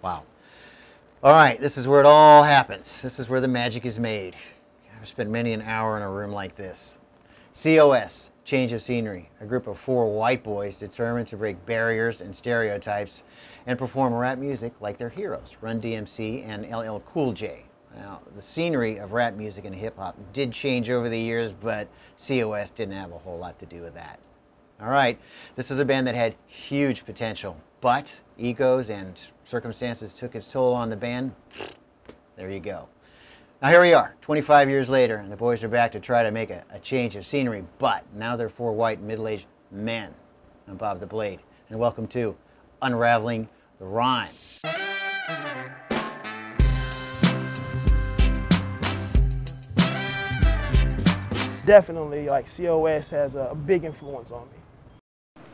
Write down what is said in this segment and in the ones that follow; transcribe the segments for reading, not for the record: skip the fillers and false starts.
Wow. All right, this is where it all happens. This is where the magic is made. I've spent many an hour in a room like this. C.O.S, Change of Scenery, a group of 4 white boys determined to break barriers and stereotypes and perform rap music like their heroes, Run DMC and LL Cool J. Now, the scenery of rap music and hip-hop did change over the years, but C.O.S didn't have a whole lot to do with that. All right, this is a band that had huge potential, but egos and circumstances took its toll on the band. There you go. Now here we are, 25 years later, and the boys are back to try to make a change of scenery, but now they're 4 white middle-aged men. I'm Bob the Blade, and welcome to Unraveling the Rhyme. Definitely, like, COS has a big influence on me.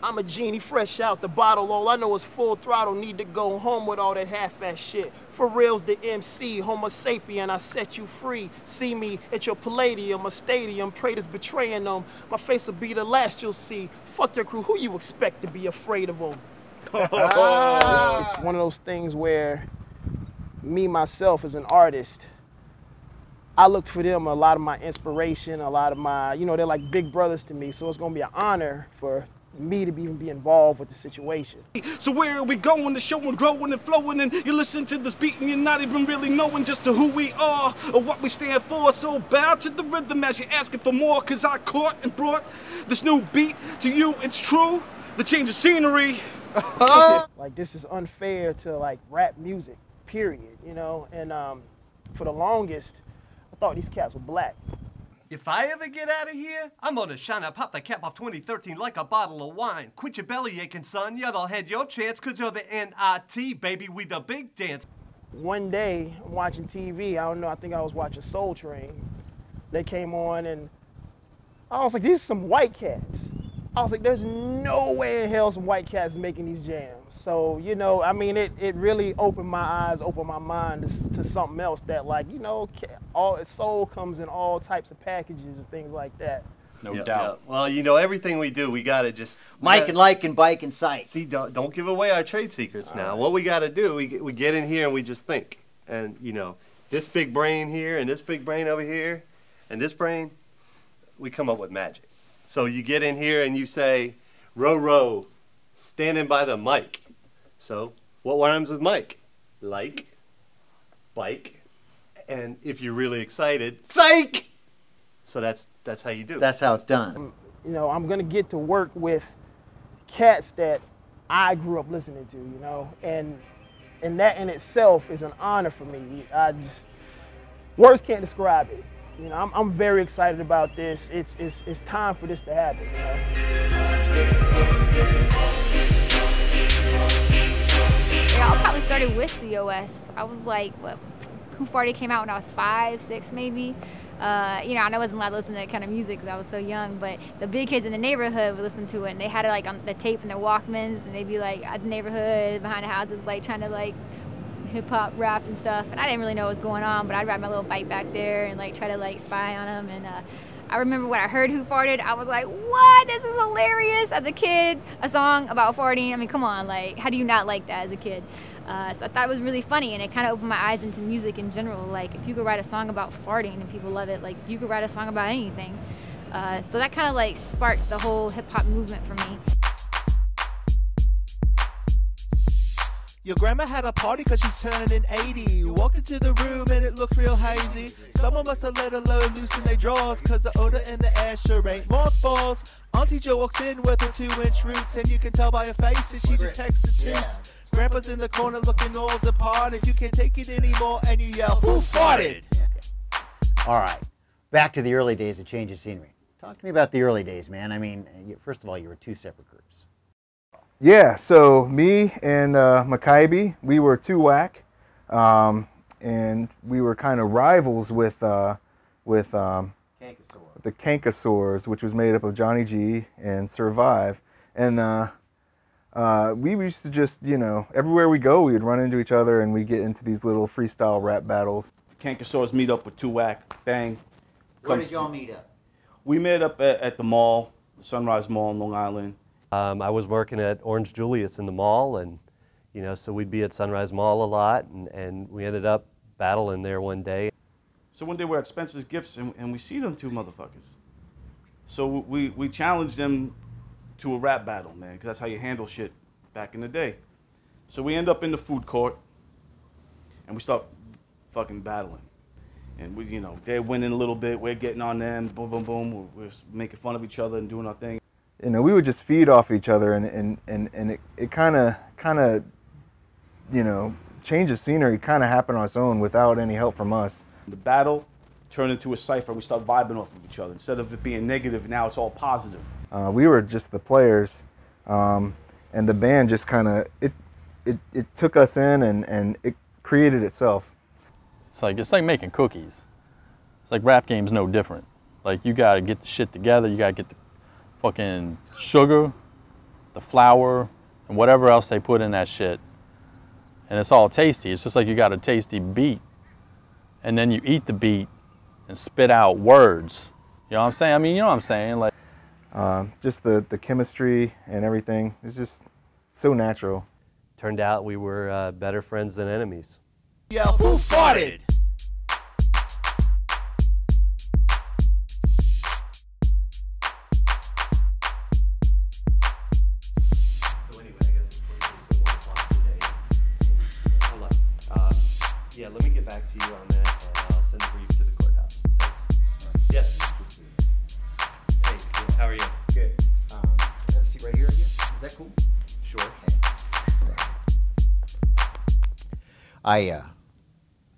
I'm a genie fresh out the bottle, all I know is full throttle, need to go home with all that half-ass shit. For real's the MC, homo sapien, I set you free. See me at your palladium, a stadium, traitors betraying them. My face will be the last you'll see. Fuck your crew, who you expect to be afraid of them? It's one of those things where me, myself, as an artist, I looked for them, a lot of my inspiration, a lot of my, you know, they're like big brothers to me, so it's gonna be an honor for me to even be involved with the situation. So where are we going? The show and growing and flowing, and you listen to this beat and you're not even really knowing just to who we are or what we stand for. So bow to the rhythm as you're asking for more, cause I caught and brought this new beat to you. It's true, the change of scenery. Like, this is unfair to like rap music, period, you know? And for the longest, I thought these cats were black. If I ever get out of here, I'm gonna shine and pop the cap off 2013 like a bottle of wine. Quit your belly aching, son. Y'all had your chance, cause you're the NIT, baby. We the big dance. One day, I'm watching TV. I don't know, I think I was watching Soul Train. They came on and I was like, these are some white cats. I was like, there's no way in hell some white cats making these jams. So, you know, I mean, it really opened my eyes, opened my mind to something else that, like, you know, soul comes in all types of packages and things like that. No doubt. Yeah. Well, you know, everything we do, we gotta just... Mike and like and bike and sight. See, don't give away our trade secrets now. What we gotta do, we get in here and we just think. And, you know, this big brain here and this big brain over here and this brain, we come up with magic. So you get in here and you say, row, row, standing by the mic. So, what rhymes with Mike? Like, bike, and if you're really excited, psych! So that's how you do it. That's how it's done. You know, I'm gonna get to work with cats that I grew up listening to, you know, and that in itself is an honor for me. Words can't describe it. You know, I'm very excited about this. It's time for this to happen, you know? Yeah, I probably started with C.O.S. I was like, what, Who Farted came out when I was 5, 6 maybe. You know, I wasn't allowed to listen to that kind of music because I was so young, but the big kids in the neighborhood would listen to it, and they had it like on the tape in their Walkmans, and they'd be like at the neighborhood, behind the houses, like trying to like hip-hop rap and stuff, and I didn't really know what was going on, but I'd ride my little bike back there and like try to like spy on them. And I remember when I heard Who Farted, I was like, what? This is hilarious. As a kid, a song about farting. I mean, come on, like, how do you not like that as a kid? So I thought it was really funny, and it kind of opened my eyes into music in general. Like, if you could write a song about farting and people love it, like, you could write a song about anything. So that kind of like sparked the whole hip-hop movement for me. Your grandma had a party cause she's turning 80. Walked into the room and it looks real hazy. Someone must have let her load loose in their drawers, cause the odor in the air sure ain't mothballs. Auntie Jo walks in with her 2-inch roots, and you can tell by her face that she detects the truth. Grandpa's in the corner looking all departed. You can't take it anymore and you yell, who farted? All right, back to the early days of Change of Scenery. Talk to me about the early days, man. I mean, first of all, you were 2 separate groups. Yeah, so me and Makaibi, we were 2 whack, and we were kind of rivals with the Cankasors, which was made up of Johnny G and Survive. And we used to just, you know, everywhere we go, we would run into each other and we'd get into these little freestyle rap battles. Cankasors meet up with 2 whack, bang. Where did y'all meet up? We met up at the mall, the Sunrise Mall in Long Island. I was working at Orange Julius in the mall, and You know, so we'd be at Sunrise Mall a lot, and we ended up battling there one day. So one day we're at Spencer's Gifts, and we see them two motherfuckers. So we challenged them to a rap battle, man, because that's how you handle shit back in the day. So we end up in the food court, and we start fucking battling. And we, you know, they're winning a little bit, we're getting on them, boom, boom, boom. We're making fun of each other and doing our thing. You know, we would just feed off each other, and it kind of, you know, change of scenery kind of happened on its own without any help from us. The battle turned into a cipher. We start vibing off of each other. Instead of it being negative, now it's all positive. We were just the players, and the band just kind of, it took us in, and it created itself. It's like making cookies. It's like rap game's no different. Like, you gotta get the shit together, you gotta get the fucking sugar, the flour, and whatever else they put in that shit. And it's all tasty. It's just like you got a tasty beat, and then you eat the beat and spit out words. You know what I'm saying? I mean, you know what I'm saying? Like, just the chemistry and everything is just so natural. Turned out we were better friends than enemies. Yo, who farted? So anyway, I got this place at 1 o'clock today. Hold on. Yeah, let me get back to you on that, and I'll send the briefs to the courthouse. Thanks. Yes. Hey, how are you? Good. Have a seat right here, I guess. Is that cool? Sure.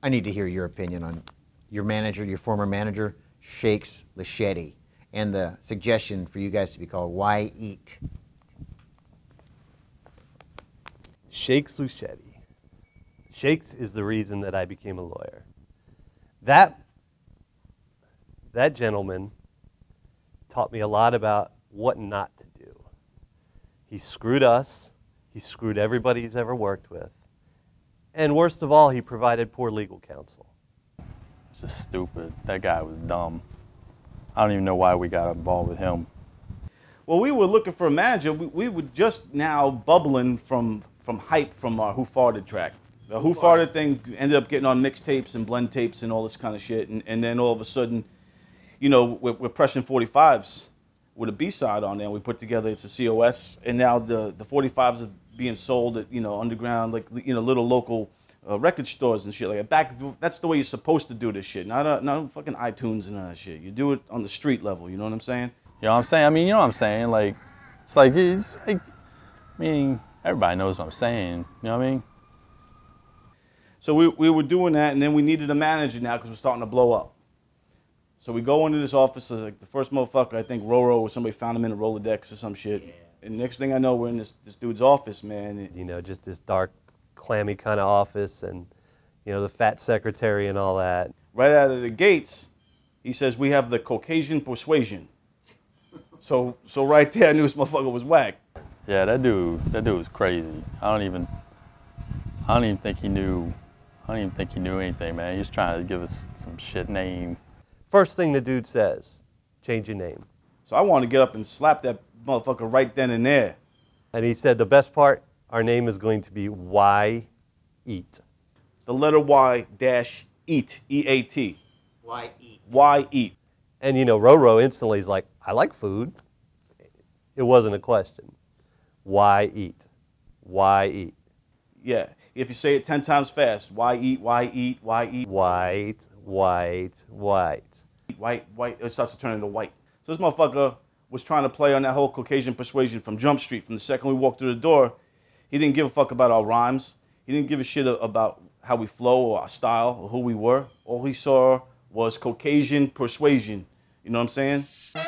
I need to hear your opinion on your manager, your former manager, Shakes Lechetti, and the suggestion for you guys to be called Why Eat? Shakes Luchetti. Shakes is the reason that I became a lawyer. That gentleman taught me a lot about what not to do. He screwed us. He screwed everybody he's ever worked with. And worst of all, he provided poor legal counsel. it's just stupid. That guy was dumb. I don't even know why we got involved with him. Well, we were looking for a manager. We were just now bubbling from hype from our Who Farted track. The Who Farted thing ended up getting on mixtapes and blend tapes and all this kind of shit. And then all of a sudden, you know, we're pressing 45s with a B-side on there. And we put together, it's a C.O.S. And now the 45s are being sold at, you know, underground, like, you know, little local record stores and shit like that. That's the way you're supposed to do this shit. Not fucking iTunes and all that shit. You do it on the street level, you know what I'm saying? You know what I'm saying? I mean, you know what I'm saying? Like, it's like, I mean, everybody knows what I'm saying. You know what I mean? So we were doing that, and then we needed a manager now because we're starting to blow up. So we go into this office, like the first motherfucker, I think Roro or somebody found him in a Rolodex or some shit. Yeah. And next thing I know, we're in this dude's office, man. You know, just this dark, clammy kind of office, and, you know, the fat secretary and all that. Right out of the gates, he says, "We have the Caucasian persuasion." So right there, I knew this motherfucker was whack. Yeah, that dude was crazy. I don't even think he knew. I don't even think he knew anything, man. He was trying to give us some shit name. First thing the dude says, change your name. So I wanted to get up and slap that motherfucker right then and there. And he said, the best part, our name is going to be Why Eat. The letter Y dash eat, E-A-T. Why eat? Why eat? And, you know, Roro instantly is like, I like food. It wasn't a question. Why eat? Why eat? Yeah. If you say it 10 times fast, why eat, why eat, why eat? White, white, white. White, it starts to turn into white. So this motherfucker was trying to play on that whole Caucasian persuasion from Jump Street. From the second we walked through the door, he didn't give a fuck about our rhymes. He didn't give a shit about how we flow or our style or who we were. All he saw was Caucasian persuasion. You know what I'm saying?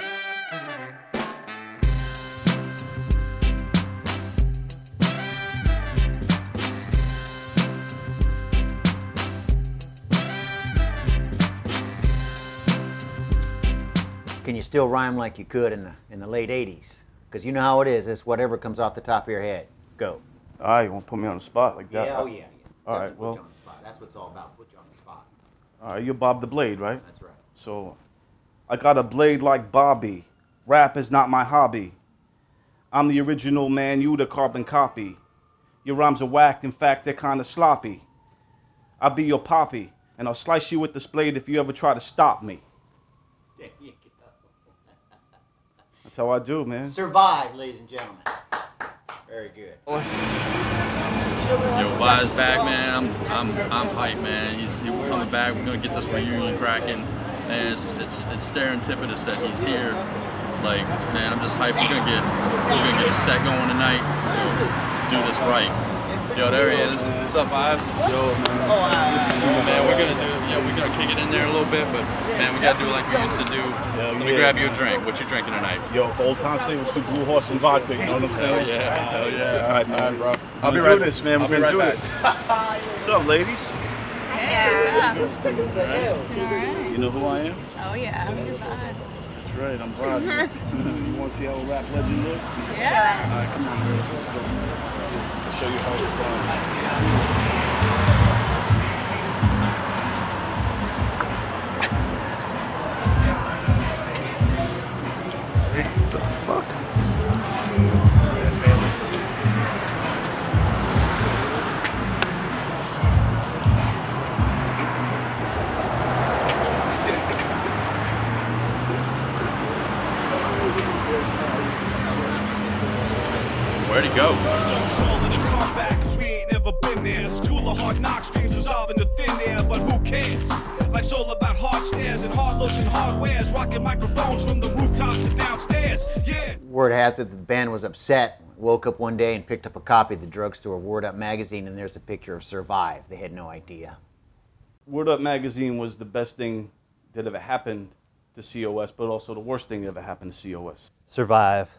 Can you still rhyme like you could in the late 80s? Because you know how it is. It's whatever comes off the top of your head. Go. All right, you want to put me on the spot like that? Yeah, oh yeah. All right, well. Put you on the spot. That's what it's all about. Put you on the spot. All right, you're Bob the Blade, right? That's right. So, I got a blade like Bobby. Rap is not my hobby. I'm the original man, you the carbon copy. Your rhymes are whacked, in fact, they're kind of sloppy. I'll be your poppy, and I'll slice you with this blade if you ever try to stop me. There you go. That's how I do, man. Survive, ladies and gentlemen. Very good. Yo, Vi's back, man. I'm hyped, man. He's coming back. We're gonna get this reunion cracking. Man, it's serendipitous that he's here. Like, man, I'm just hyped. We're gonna get a set going tonight. Do this right. Yo, there he is. What's up, Vibes? Yo, man. Man, we're gonna kick it in there a little bit, but man, we gotta do like we used to do. Let me grab you a drink. What you drinking tonight? Yo, for old time's sake, let's do Blue Horse and vodka. You know what I'm saying? Hell yeah. All right, man. All right, bro. I'll be right back. This, man. We're gonna do it. What's up, ladies? Yeah. You know who I am? Oh yeah. That's right. I'm Brad. You want to see how a rap legend look? Yeah. All right, come on, girls. Let's go. I'll show you how it's done. What the fuck? Where'd he go? Life's all about hard stairs and hard lotion hardwares, rocking microphones from the rooftops to downstairs. Yeah. Word has it that the band was upset, woke up one day and picked up a copy of the drugstore Word Up magazine, and there's a picture of Survive. They had no idea. Word Up magazine was the best thing that ever happened to COS, but also the worst thing that ever happened to COS. Survive.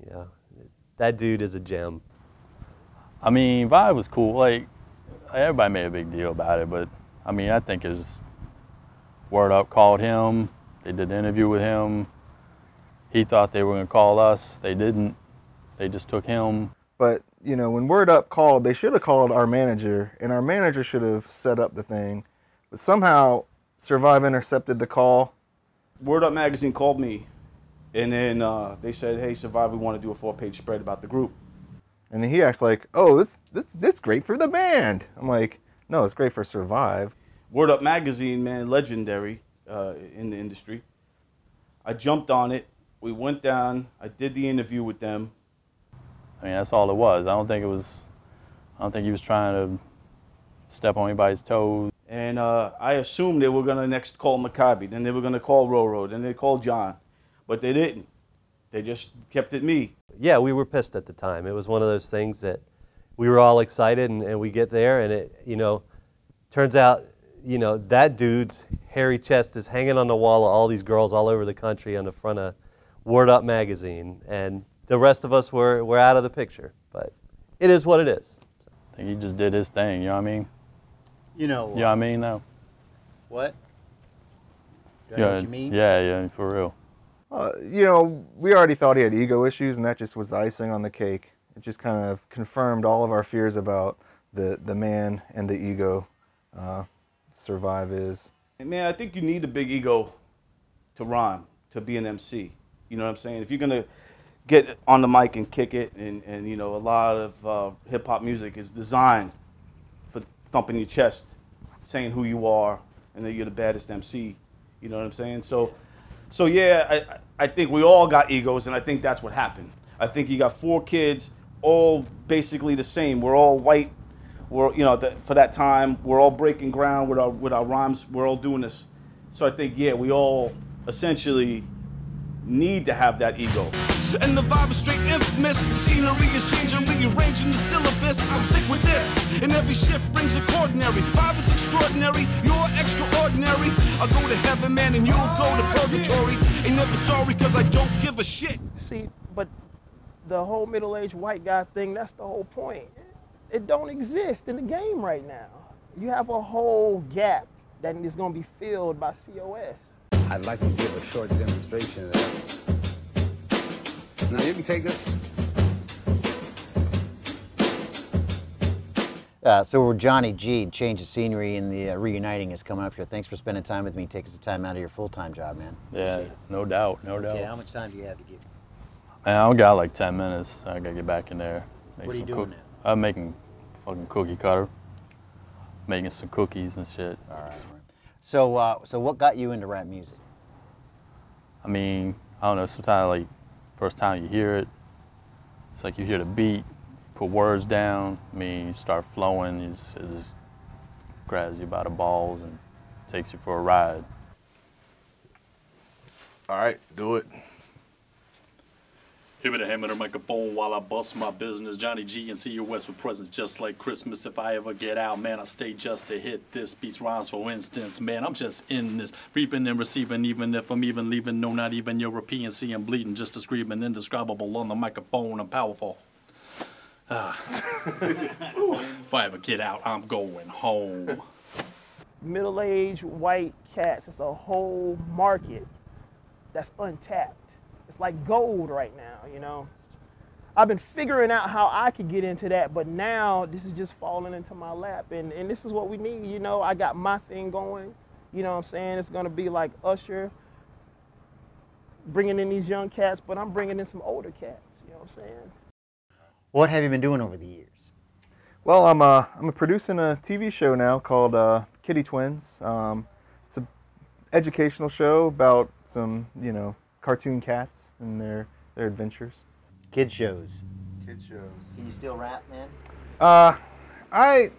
Yeah. That dude is a gem. I mean, Vibe was cool. Like, everybody made a big deal about it, but I mean, I think his Word Up called him. They did an interview with him. He thought they were going to call us. They didn't. They just took him. But, you know, when Word Up called, they should have called our manager, and our manager should have set up the thing. But somehow, Survive intercepted the call. Word Up magazine called me, and then they said, hey, Survive, we want to do a 4-page spread about the group. And he acts like, oh, this great for the band. I'm like, no, it's great for Survive. Word Up magazine, man, legendary in the industry. I jumped on it. We went down. I did the interview with them. I mean, that's all it was. I don't think he was trying to step on anybody's toes. And I assumed they were going to next call Maccabi. Then they were going to call Roro. Then they called John. But they didn't. They just kept it me. Yeah, we were pissed at the time. It was one of those things that we were all excited, and we get there, and it, you know, turns out, you know, that dude's hairy chest is hanging on the wall of all these girls all over the country on the front of Word Up magazine, and the rest of us were out of the picture. But it is what it is. I think he just did his thing, you know what I mean? You know. You know what I mean, though? What? Do I know what you mean? Yeah, for real. You know, we already thought he had ego issues, and that just was the icing on the cake. It just kind of confirmed all of our fears about the man and the ego Survive is. Man, I think you need a big ego to rhyme, to be an MC. You know what I'm saying? If you're going to get on the mic and kick it, and you know, a lot of hip-hop music is designed for thumping your chest, saying who you are, and that you're the baddest MC. You know what I'm saying? So yeah, I think we all got egos, and I think that's what happened. I think you got 4 kids, all basically the same. We're all white. We're, you know, for that time, we're all breaking ground with our rhymes. We're all doing this. So I think, yeah, we all essentially need to have that ego. And the vibe is straight infamous. The scenery is changing, rearranging the syllabus. I'm sick with this, and every shift brings a coordinary. Vibe is extraordinary, you're extraordinary. I'll go to heaven, man, and you'll go to purgatory. Ain't never sorry, cause I don't give a shit. See, but the whole middle-aged white guy thing, that's the whole point. It don't exist in the game right now. You have a whole gap that is going to be filled by COS. I'd like to give a short demonstration of that. Now you can take this. So we're Johnny G. Change of scenery, and the reuniting is coming up here. Thanks for spending time with me, taking some time out of your full-time job, man. Yeah, no doubt, no doubt. Okay, how much time do you have to give? Man, I only got like 10 minutes. I gotta get back in there. What are you doing now? I'm making fucking cookie cutter, making some cookies and shit. All right. So, so what got you into rap music? I mean, I don't know, sometimes like, first time you hear it, it's like you hear the beat, put words down, I mean, you start flowing, it just grabs you by the balls and takes you for a ride. All right, do it. Hit me the hammer the microphone while I bust my business. Johnny G and C.O.S with presents just like Christmas. If I ever get out, man, I stay just to hit this. Beats rhymes, for instance, man, I'm just in this. Reaping and receiving, even if I'm even leaving. No, not even European. See, I'm bleeding, just a screaming, indescribable on the microphone. I'm powerful. If I ever get out, I'm going home. Middle-aged white cats, it's a whole market that's untapped. It's like gold right now, you know. I've been figuring out how I could get into that, but now this is just falling into my lap, and this is what we need, you know. I got my thing going, you know what I'm saying? It's gonna be like Usher, bringing in these young cats, but I'm bringing in some older cats, you know what I'm saying? What have you been doing over the years? Well, I'm producing a TV show now called Kitty Twins. It's an educational show about some, you know, cartoon cats and their adventures. Kid shows. Kid shows. Can you still rap, man? I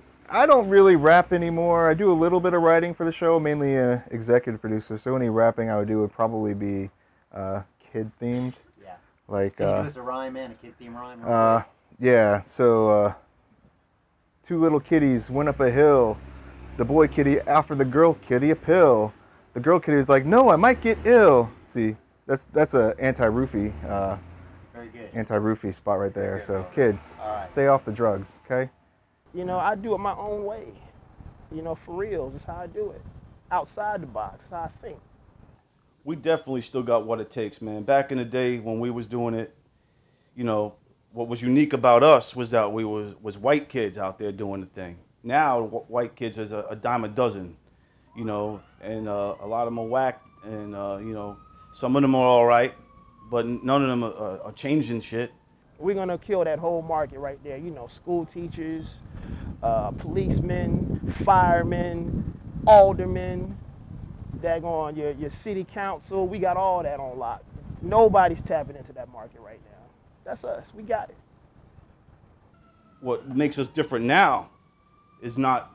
don't really rap anymore. I do a little bit of writing for the show, mainly executive producer. So any rapping I would do would probably be kid themed. Yeah. Like. Can you give us a rhyme, man? A kid theme rhyme? Yeah. So two little kitties went up a hill. The boy kitty offered the girl kitty a pill. The girl kitty was like, "No, I might get ill." See. That's a anti-roofie, Very good. Anti-roofie spot right there. Good, So bro. kids, Right. stay off the drugs, okay? You know, I do it my own way. You know, for real, that's how I do it. Outside the box, how I think. We definitely still got what it takes, man. Back in the day when we was doing it, you know, what was unique about us was that we was white kids out there doing the thing. Now, white kids is a dime a dozen, you know, and a lot of them are whack, and, you know, some of them are all right, but none of them are changing shit. We're gonna kill that whole market right there. You know, school teachers, policemen, firemen, aldermen, daggone your city council. We got all that on lock. Nobody's tapping into that market right now. That's us. We got it. What makes us different now is not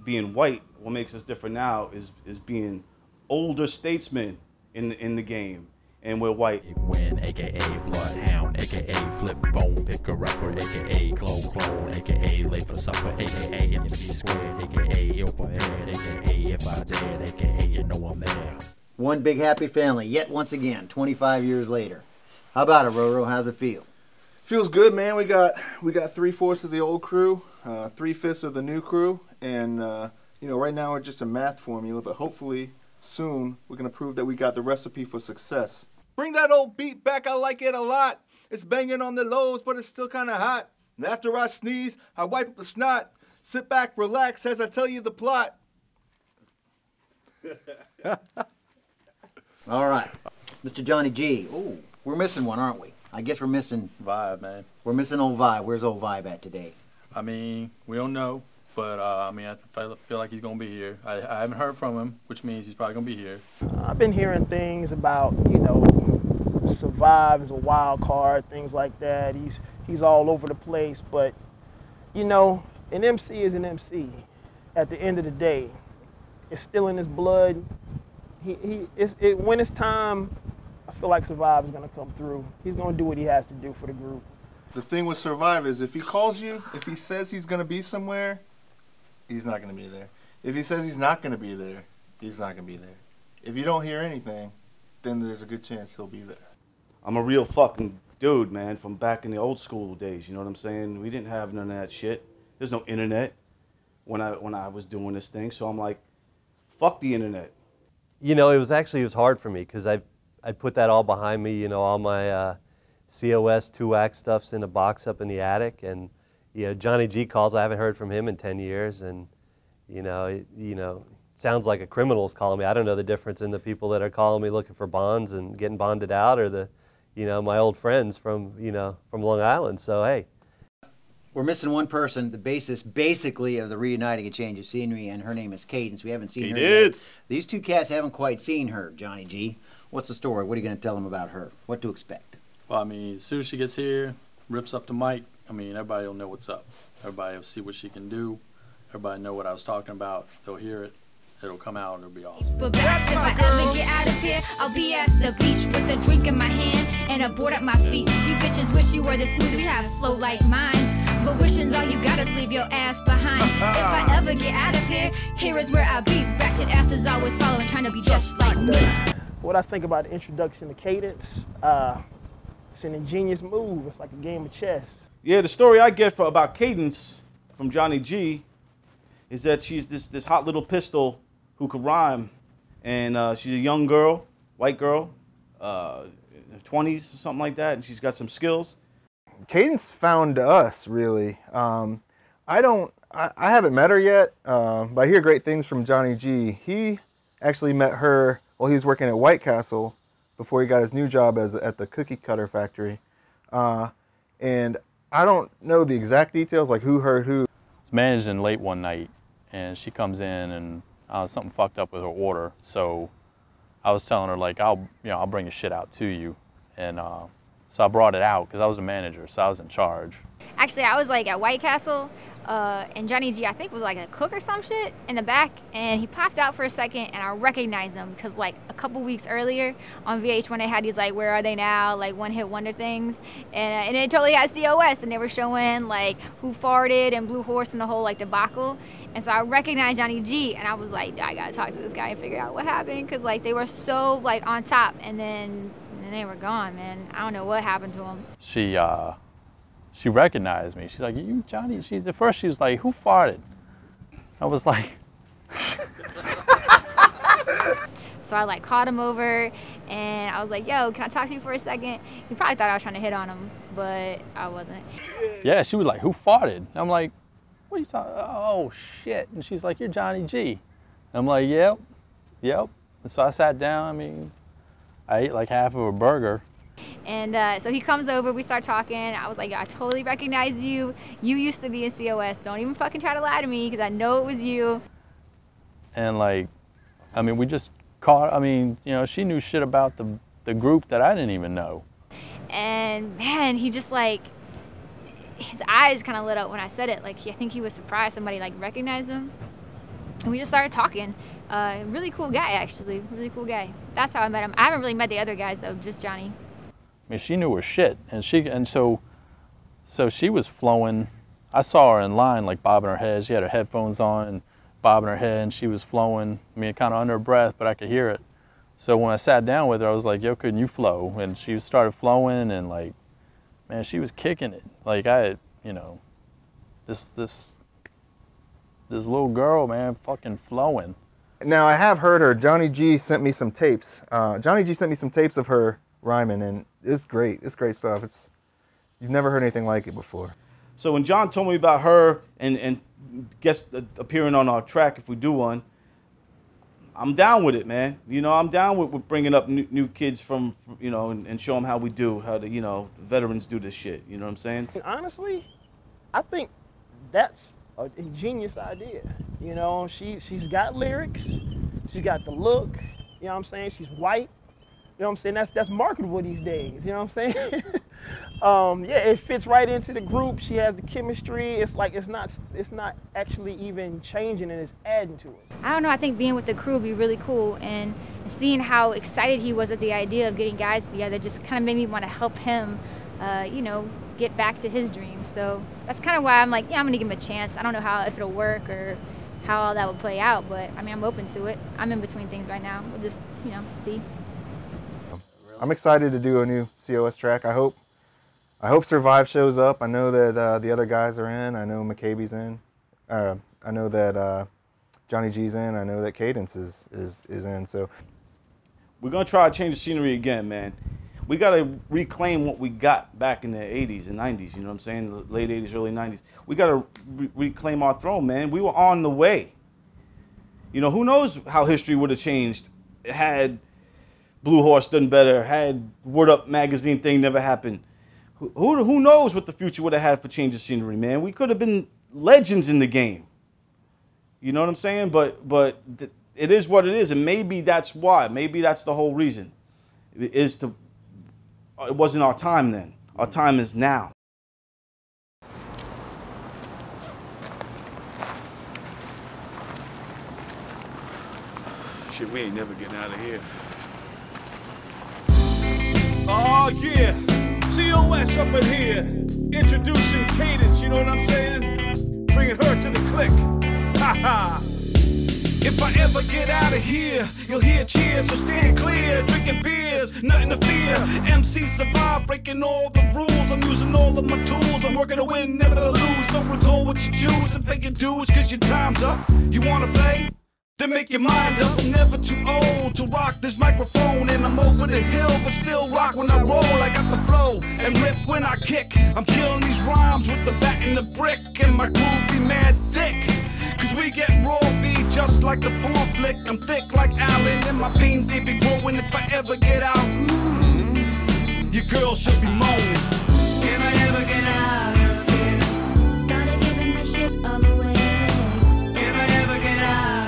being white. What makes us different now is being older statesmen in the game, and we're white. Win, aka bloodhound, aka flip phone picker upper, aka clone, aka late for supper, aka MC squared, aka overhead, aka if I did, aka you know I'm there. One big happy family, yet once again, 25 years later. How about it, Roro? How's it feel? Feels good, man. We got 3/4 of the old crew, 3/5 of the new crew, and you know, right now we're just a math formula, but hopefully soon we're gonna prove that we got the recipe for success. Bring that old beat back, I like it a lot. It's banging on the lows, but it's still kinda hot. And after I sneeze, I wipe up the snot. Sit back, relax as I tell you the plot. All right. Mr. Johnny G. Ooh, we're missing one, aren't we? I guess we're missing Vibe, man. We're missing old Vibe. Where's old Vibe at today? I mean, we don't know, but I mean, I feel like he's gonna be here. I haven't heard from him, which means he's probably gonna be here. I've been hearing things about, you know, Survive is a wild card, things like that. He's all over the place, but you know, an MC is an MC. At the end of the day, it's still in his blood. When it's time, I feel like Survive is gonna come through. He's gonna do what he has to do for the group. The thing with Survive is if he calls you, if he says he's gonna be somewhere, he's not gonna be there. If he says he's not gonna be there, he's not gonna be there. If you don't hear anything, then there's a good chance he'll be there. I'm a real fucking dude, man, from back in the old school days, you know what I'm saying? We didn't have none of that shit. There's no internet when I was doing this thing, so I'm like, fuck the internet. You know, it was hard for me because I put that all behind me, you know, all my C.O.S. 2-act stuff's in a box up in the attic, and you know, Johnny G calls, I haven't heard from him in 10 years, and you know, sounds like a criminal's calling me. I don't know the difference in the people that are calling me looking for bonds and getting bonded out, or the, you know, my old friends from, you know, from Long Island. So hey, We're missing one person, the bassist, basically, of the Reuniting a Change of Scenery, and her name is Cadence. We haven't seen her yet. These two cats haven't quite seen her, Johnny G. What's the story? What are you going to tell them about her? What to expect? Well, I mean, as soon as she gets here, rips up the mic, I mean, everybody will know what's up. Everybody will see what she can do. Everybody know what I was talking about. They'll hear it. It'll come out and it'll be awesome. But back if I ever get out of here, I'll be at the beach with a drink in my hand and a board at my feet. You bitches wish you were this smooth, you have flow like mine. But wishing's all you got is leave your ass behind. If I ever get out of here, here is where I'll be. Ratchet asses always following, trying to be just like me. What I think about the introduction to Cadence, it's an ingenious move. It's like a game of chess. Yeah, the story I get about Cadence from Johnny G is that she's this hot little pistol who could rhyme, and she's a young girl, white girl, in her 20s or something like that, and she's got some skills. Cadence found us, really. I haven't met her yet, but I hear great things from Johnny G. He actually met her while he was working at White Castle before he got his new job at the cookie cutter factory. And I don't know the exact details, like who heard who. It's managing late one night, and she comes in and something fucked up with her order. So I was telling her, like, I'll bring the shit out to you. And so I brought it out because I was a manager, so I was in charge. Actually, I was like at White Castle, and Johnny G, I think, was like a cook or some shit in the back, and he popped out for a second, and I recognized him because like a couple weeks earlier on VH1 they had these like Where Are They Now, like one-hit wonder things, and it totally had C.O.S, and they were showing like Who Farted and Blue Horse and the whole like debacle, and so I recognized Johnny G, and I was like, I gotta talk to this guy and figure out what happened, because like they were so like on top, and then they were gone, man. I don't know what happened to them. She recognized me. She's like, you Johnny? At first she was like, who farted? I was like. So I like called him over and I was like, yo, can I talk to you for a second? He probably thought I was trying to hit on him, but I wasn't. Yeah, she was like, who farted? I'm like, what are you talking? Oh shit. And she's like, you're Johnny G. I'm like, yep. And so I sat down, I mean, I ate like half of a burger. And so he comes over, we start talking. I was like, I totally recognize you. You used to be in C.O.S. Don't even fucking try to lie to me because I know it was you. And like, I mean, we just caught, I mean, you know, she knew shit about the group that I didn't even know. And man, he just like, his eyes kind of lit up when I said it. Like, I think he was surprised somebody like recognized him. And we just started talking. Really cool guy, actually, really cool guy. That's how I met him. I haven't really met the other guys though, just Johnny. I mean, she knew her shit, and so she was flowing. I saw her in line, like bobbing her head. She had her headphones on and bobbing her head, and she was flowing. I mean, kind of under her breath, but I could hear it. So when I sat down with her, I was like, "Yo, couldn't you flow?" And she started flowing, and like, man, she was kicking it. Like you know, this little girl, man, fucking flowing. Now I have heard her. Johnny G sent me some tapes. Johnny G sent me some tapes of her rhyming, and it's great. It's great stuff. You've never heard anything like it before. So when John told me about her and guest appearing on our track, if we do one, I'm down with it, man. You know, I'm down with bringing up new kids from you know, and show them how we do, how the, you know, veterans do this shit. You know what I'm saying? Honestly, I think that's a genius idea. You know, she's got lyrics, she's got the look. You know what I'm saying? She's white. You know what I'm saying? That's marketable these days. You know what I'm saying? Yeah, it fits right into the group. She has the chemistry. It's like it's not actually even changing, and it's adding to it. I don't know. I think being with the crew would be really cool, and seeing how excited he was at the idea of getting guys together just kind of made me want to help him, you know, get back to his dreams. So that's kind of why I'm like, yeah, I'm gonna give him a chance. I don't know if it'll work or how all that will play out, but I mean, I'm open to it. I'm in between things right now. We'll just, you know, see. I'm excited to do a new C.O.S. track. I hope Survive shows up. I know that the other guys are in. I know McCabe's in. I know that Johnny G's in. I know that Cadence is in. So we're gonna try to change the scenery again, man. We gotta reclaim what we got back in the 80s and 90s. You know what I'm saying? The late 80s, early 90s. We gotta reclaim our throne, man. We were on the way. You know, who knows how history would have changed had Blue Horse done better, had Word Up magazine thing never happened. Who knows what the future would have had for change of scenery, man? We could have been legends in the game. You know what I'm saying? But it is what it is, and maybe that's why. Maybe that's the whole reason. It wasn't our time then. Our time is now. Shit, we ain't never getting out of here. Oh yeah, C.O.S. up in here, introducing Cadence, you know what I'm saying? Bringing her to the click, ha. If I ever get out of here, you'll hear cheers, so stand clear, drinking beers, nothing to fear. MC survive, breaking all the rules, I'm using all of my tools, I'm working to win, never to lose, so recall what you choose and pay your dues, cause your time's up. You wanna play? Then make your mind up, I'm never too old to rock this microphone. And I'm over the hill, but still rock when I roll. I got the flow and rip when I kick. I'm killing these rhymes with the bat and the brick. And my groove be mad thick, cause we get raw beat just like the porn flick. I'm thick like Allen and my pains, they be growing. If I ever get out, your girl should be moaning. If I ever get out of here, gotta giving this shit all away. If I ever get out,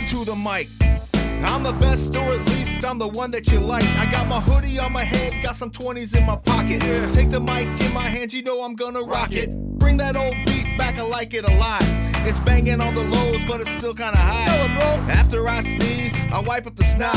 to the mic. I'm the best, or at least I'm the one that you like. I got my hoodie on my head, got some 20s in my pocket. Take the mic in my hands, you know I'm gonna rock it. Bring that old beat back, I like it a lot. It's banging on the lows, but it's still kinda high. After I sneeze, I wipe up the snot.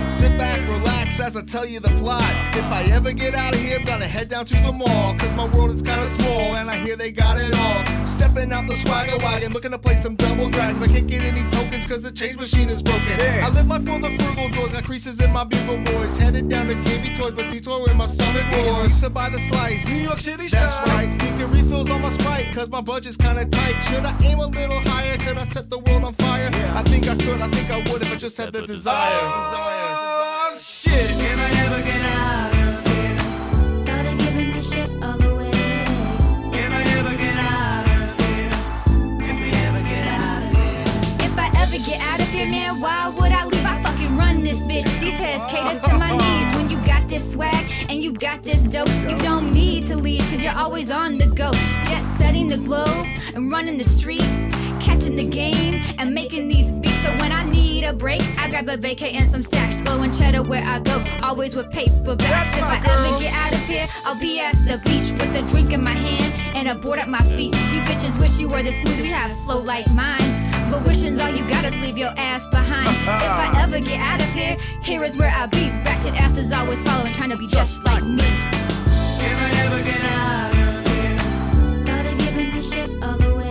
Sit back, relax as I tell you the plot. If I ever get out of here, I'm gonna head down to the mall, cause my world is kinda small and I hear they got it all. Stepping out the swagger wagon, looking to play some double dragons. I can't get any tokens cause the change machine is broken. I live life for the frugal doors, got creases in my bugle boys. Headed down to KB Toys, but detour in my stomach roars. Pizza by the slice, New York City style. That's right, sneaking refills on my Sprite, cause my budget's kinda tight. Should I aim a little higher? Could I set the world on fire? I think I could, I think I would if I just had the desire. Oh, shit. If I ever get out of here, gotta giving this shit all away. If I ever get out of here, if we ever get out of here. If I ever get out of here, man, why would I leave? I fucking run this bitch. These heads cater to my knees. When you got this swag and you got this dope, you don't need to leave, cause you're always on the go. Jet setting the globe and running the streets, catching the game and making these beats. So when I need a break, I grab a vacay and some stacks, blowing cheddar where I go, always with paperbacks. If I ever get out of here, I'll be at the beach with a drink in my hand and a board at my feet. You bitches wish you were this smooth, you have flow like mine, but wishing's all you got is leave your ass behind. If I ever get out of here, here is where I'll be. Ratchet asses always following, trying to be just like me. If I ever get out of here, gotta giving this shit all away.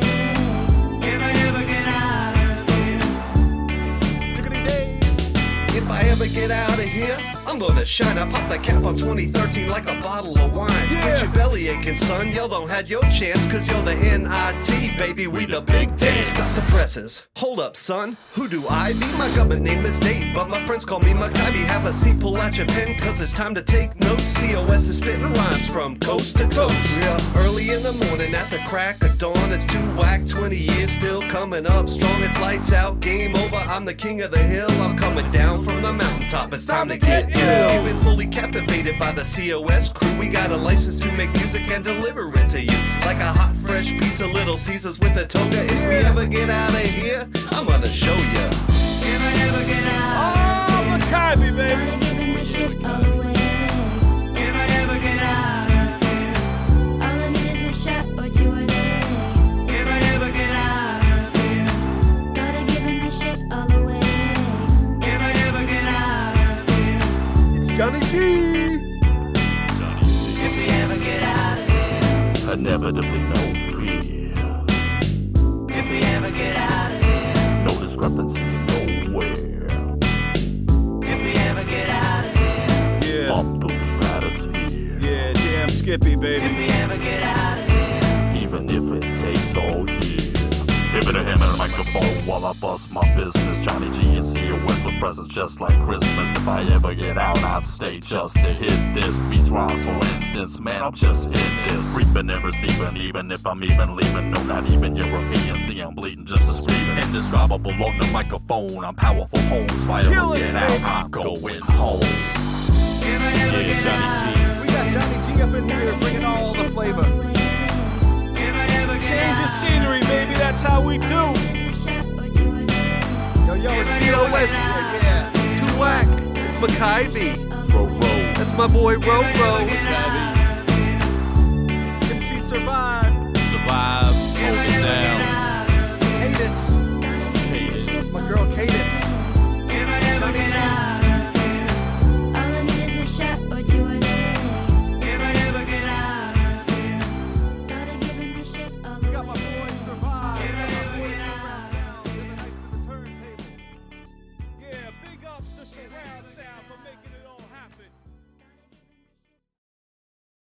If I ever get out of here, I'm gonna shine. I pop the cap on 2013 like a bottle of wine. Quit your belly aching, son. Y'all don't have your chance, cause you're the NIT, baby. We the big dance. Stop the presses. Hold up, son. Who do I be? My government name is Dave, but my friends call me MacGyver. Have a seat, pull out your pen, cause it's time to take notes. C.O.S. is spitting rhymes from coast to coast. Yeah. Early in the morning at the crack of dawn, it's too whack. 20 years still coming up strong. It's lights out, game over. I'm the king of the hill. I'm coming down from the mountaintop. It's time to get ill. You've been fully captivated by the C.O.S. crew. We got a license to make music and deliver it to you like a hot, fresh pizza, Little Caesars with a toga. If we ever get out of here, I'm gonna show ya. If I ever get out, oh, MacGyver, baby. gotta giving this shit all away. If I ever get out of here, all I need is a shot or two a day. If I ever get out of here, gotta giving this shit all away. If I ever get out of here, It's Johnny G. if we ever get out of here, Inevitably no fear, if we ever get out of here, no discrepancies nowhere. if we ever get out of here, Yeah, Up through the stratosphere, yeah, damn Skippy, if baby. we ever get out of here, even if it takes all year. Give it a hand and a microphone while I bust my business. Johnny G and C.O.S with presents just like Christmas. If I ever get out, I'd stay just to hit this. Beats rhymes, for instance, man, I'm just in this. Reaping and receiving, even if I'm even leaving. No, not even European. See, I'm bleeding just to screaming. Indescribable on the microphone. I'm powerful homes. If I ever get out, I'm going home. Yeah, Johnny G. We got Johnny G up in here bringing all the flavor. Change of scenery, baby, that's how we do. Yo, it's C.O.S. Yeah. Too whack. It's Maccabi. Ro. That's my boy Ro. MC Survive.